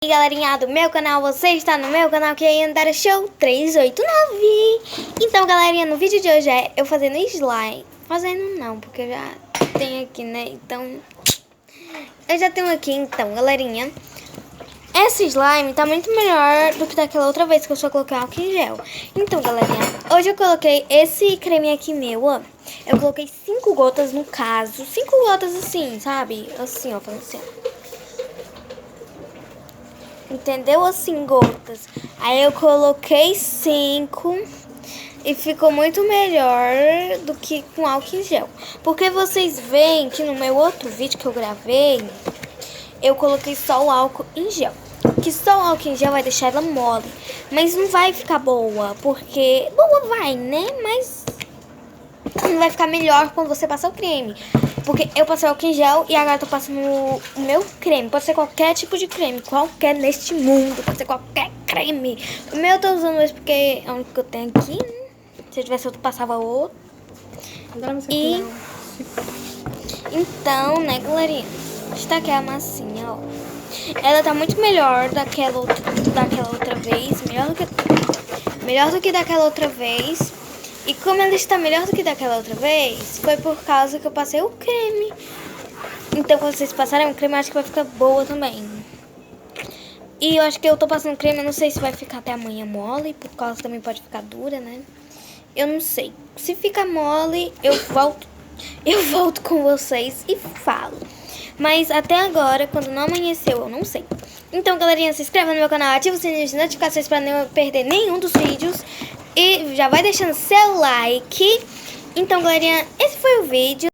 E galerinha do meu canal, você está no meu canal que é Andara Show 389. Então galerinha, no vídeo de hoje é eu fazendo slime. Fazendo não, porque eu já tenho aqui, né? Então, eu já tenho aqui, então galerinha. Esse slime tá muito melhor do que daquela outra vez que eu só coloquei álcool em gel. Então galerinha, hoje eu coloquei esse creme aqui meu, ó. Eu coloquei 5 gotas no caso, 5 gotas assim, sabe? Assim, ó, falando assim, ó. Entendeu? Assim, gotas. Aí eu coloquei 5 e ficou muito melhor do que com álcool em gel. Porque vocês veem que no meu outro vídeo que eu gravei, eu coloquei só o álcool em gel. Que só o álcool em gel vai deixar ela mole. Mas não vai ficar boa, porque... Boa vai, né? Mas não vai ficar melhor quando você passar o creme. Porque eu passei o álcool em gel e agora eu tô passando o meu creme. Pode ser qualquer tipo de creme, qualquer neste mundo. Pode ser qualquer creme. O meu eu tô usando esse porque é o único que eu tenho aqui, né? Se eu tivesse outro, passava outro. E... Então, né, galerinha? Está aqui a massinha, ó. Ela tá muito melhor daquela outra vez. Melhor do que daquela outra vez. E como ela está melhor do que daquela outra vez, foi por causa que eu passei o creme. Então, quando vocês passarem o creme, acho que vai ficar boa também. E eu acho que eu tô passando creme, eu não sei se vai ficar até amanhã mole, por causa também pode ficar dura, né? Eu não sei. Se ficar mole, eu volto com vocês e falo. Mas até agora, quando não amanheceu, eu não sei. Então, galerinha, se inscreva no meu canal, ativa o sininho de notificações para não perder nenhum dos vídeos. E já vai deixando seu like. Então, galerinha, esse foi o vídeo.